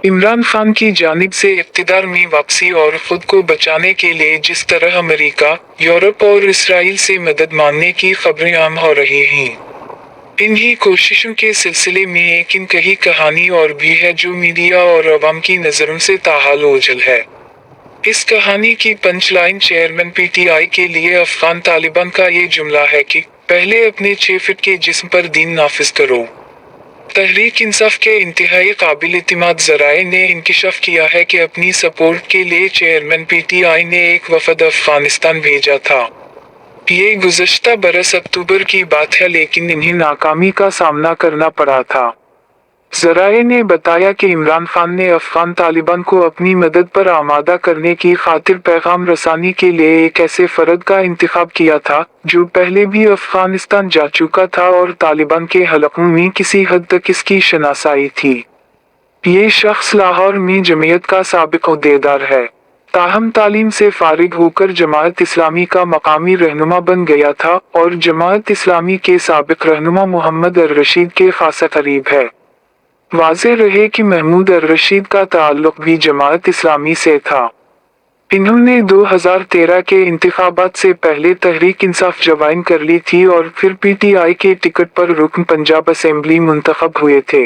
इमरान खान की जानिब से इक़्तिदार में वापसी और खुद को बचाने के लिए जिस तरह अमेरिका, यूरोप और इसराइल से मदद मांगने की खबरें आम हो रही हैं, इन्हीं कोशिशों के सिलसिले में एक इनकही कहानी और भी है जो मीडिया और अवाम की नज़रों से ताहाल ओझल है। इस कहानी की पंचलाइन चेयरमैन पीटीआई के लिए अफगान तालिबान का ये जुमला है कि पहले अपने 6 फीट के जिस्म पर दीन नाफिज करो। तहरीक इंसाफ के इंतहाई काबिल इतिमाद ज़राए ने इंकिशाफ किया है कि अपनी सपोर्ट के लिए चेयरमैन पीटीआई ने एक वफद अफगानिस्तान भेजा था। ये गुज़श्ता बरस अक्टूबर की बात है, लेकिन इन्हें नाकामी का सामना करना पड़ा था। ज़राए ने बताया कि इमरान खान ने अफगान तालिबान को अपनी मदद पर आमादा करने की खातिर पैगाम रसानी के लिए एक ऐसे फ़र्द का इंतखाब किया था जो पहले भी अफगानिस्तान जा चुका था और तालिबान के हलकों में किसी हद तक इसकी शनासाई थी। ये शख्स लाहौर में जमीयत का साबिक ओहदेदार है, ताहम तालीम से फारिग होकर जमात इस्लामी का मकामी रहनुमा बन गया था और जमात इस्लामी के साबिक रहनुमा मोहम्मद अर-रशीद के खासा करीब है। वाज़ेह रहे कि महमूद अर-रशीद का ताल्लुक भी जमात इस्लामी से था। इन्होंने 2013 के इंतखाबात से पहले तहरीक इंसाफ ज्वाइन कर ली थी और फिर पीटीआई के टिकट पर रुकन पंजाब असेंबली मुंतखब हुए थे।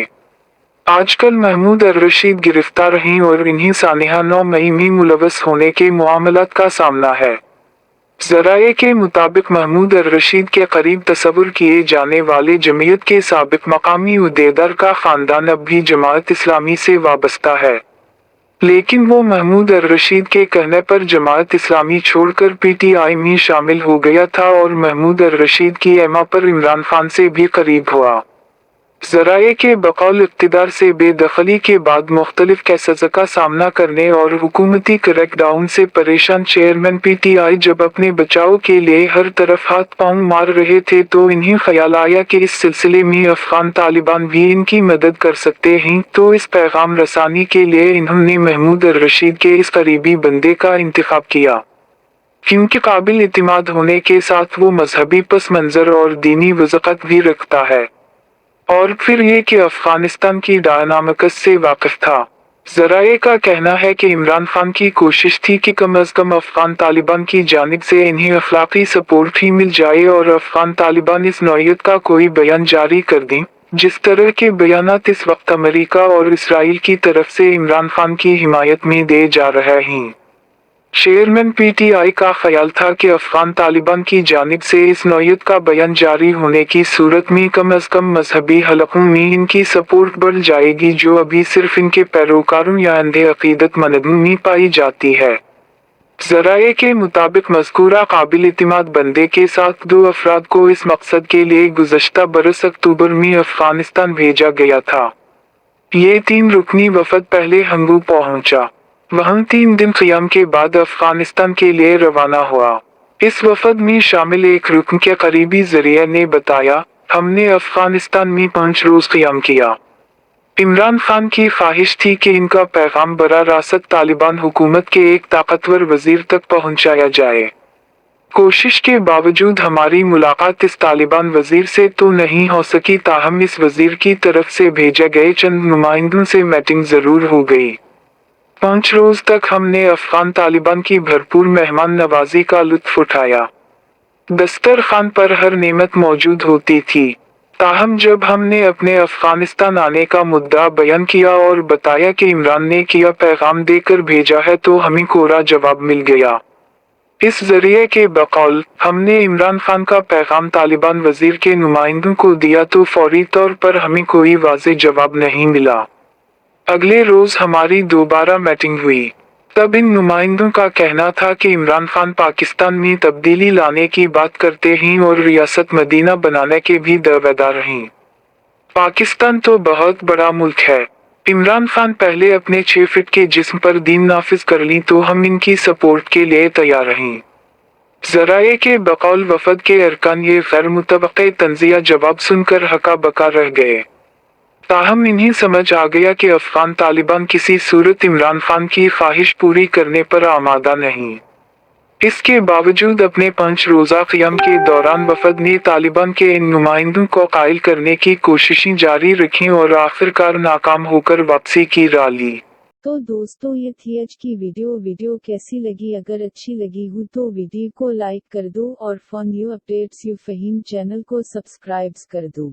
आजकल महमूद अर-रशीद गिरफ्तार हैं और इन्हें सानिहा 9 मई में मुलव्वस होने के मामलात का सामना है। ज़राए के मुताबिक महमूद अर-रशीद के करीब तस्वुर किए जाने वाले जमीयत के साबिक मकामी उहदेदार का खानदान अब भी जमात इस्लामी से वाबस्ता है, लेकिन वो महमूद अर-रशीद के कहने पर जमात इस्लामी छोड़कर पीटीआई में शामिल हो गया था और महमूद अर-रशीद की एमा पर इमरान खान से भी करीब हुआ। ज़राए के बकौल इक़्तिदार से बेदखली के बाद मुख्तलिफ केसेस का सामना करने और हुकूमती क्रैकडाउन से परेशान चेयरमैन पीटीआई जब अपने बचाव के लिए हर तरफ हाथ पांव मार रहे थे तो इन्हें ख्याल आया कि इस सिलसिले में अफगान तालिबान भी इनकी मदद कर सकते हैं, तो इस पैगाम रसानी के लिए इन्होंने महमूद अर-रशीद के इस करीबी बंदे का इंतखाब किया, क्योंकि काबिल इतिमाद होने के साथ वो मजहबी पस मंजर और दीनी वज़ाक़त भी रखता है, और फिर ये कि अफगानिस्तान की डायनामिक्स से वाकिफ था। ज़राए का कहना है कि इमरान खान की कोशिश थी कि कम अज कम अफगान तालिबान की जानिब से इन्हें अखलाकी सपोर्ट ही मिल जाए और अफगान तालिबान इस नौयत का कोई बयान जारी कर दें, जिस तरह के बयानात इस वक्त अमेरिका और इसराइल की तरफ से इमरान खान की हिमायत में दे जा रहे हैं। चेयरमैन पीटीआई का ख्याल था कि अफगान तालिबान की जानिब से इस नौयत का बयान जारी होने की सूरत में कम अज कम मजहबी हलकों में इनकी सपोर्ट बढ़ जाएगी, जो अभी सिर्फ इनके पैरोकारों या अंधे अकीदतमंदों में पाई जाती है। ज़राए के मुताबिक मज़कूरा काबिल इतिमाद बंदे के साथ 2 अफराद को इस मकसद के लिए गुज़श्ता बरस अक्टूबर में अफगानिस्तान भेजा गया था। ये 3 रुकनी वफद पहले हंगू पहुंचा, वहाँ 3 दिन क़ियाम के बाद अफगानिस्तान के लिए रवाना हुआ। इस वफद में शामिल एक रुकन के करीबी ज़रिए ने बताया, हमने अफगानिस्तान में 5 रोज़ क़ियाम किया। इमरान खान की ख्वाहिश थी कि इनका पैगाम बराह रास्त तालिबान हुकूमत के एक ताकतवर वजीर तक पहुंचाया जाए। कोशिश के बावजूद हमारी मुलाकात इस तालिबान वजीर से तो नहीं हो सकी, ताहम इस वजीर की तरफ से भेजे गए चंद नुमाइंदों से मीटिंग ज़रूर हो गई। 5 रोज तक हमने अफगान तालिबान की भरपूर मेहमान नवाजी का लुत्फ उठाया। दस्तरखान पर हर नेमत मौजूद होती थी, ताहम जब हमने अपने अफगानिस्तान आने का मुद्दा बयान किया और बताया कि इमरान ने किया पैगाम देकर भेजा है, तो हमें कोरा जवाब मिल गया। इस जरिए के बकौल हमने इमरान खान का पैगाम तालिबान वजीर के नुमाइंदों को दिया तो फौरी तौर पर हमें कोई वाज़ेह जवाब नहीं मिला। अगले रोज हमारी दोबारा मीटिंग हुई, तब इन नुमाइंदों का कहना था कि इमरान खान पाकिस्तान में तब्दीली लाने की बात करते हैं और रियासत मदीना बनाने के भी दावेदार हैं। पाकिस्तान तो बहुत बड़ा मुल्क है, इमरान खान पहले अपने 6 फीट के जिस्म पर दीन नाफिज कर ली तो हम इनकी सपोर्ट के लिए तैयार हैं। ज़राए के बकौल वफद के अरकान ये गैर मुतवक्के तंजिया जवाब सुनकर हका बका रह गए, ताहम इन्हें समझ आ गया कि अफगान तालिबान किसी सूरत इमरान खान की ख्वाहिश पूरी करने पर आमादा नहीं। इसके बावजूद अपने 5 रोजा क़ियाम के दौरान वफद ने तालिबान के इन नुमाइंदों को कायल करने की कोशिशें जारी रखीं और आखिरकार नाकाम होकर वापसी की राह ली। तो दोस्तों ये थी आज की वीडियो कैसी लगी? अगर अच्छी लगी हो तो वीडियो को लाइक कर दो और for new updates you Faheem channel को सब्सक्राइब कर दो।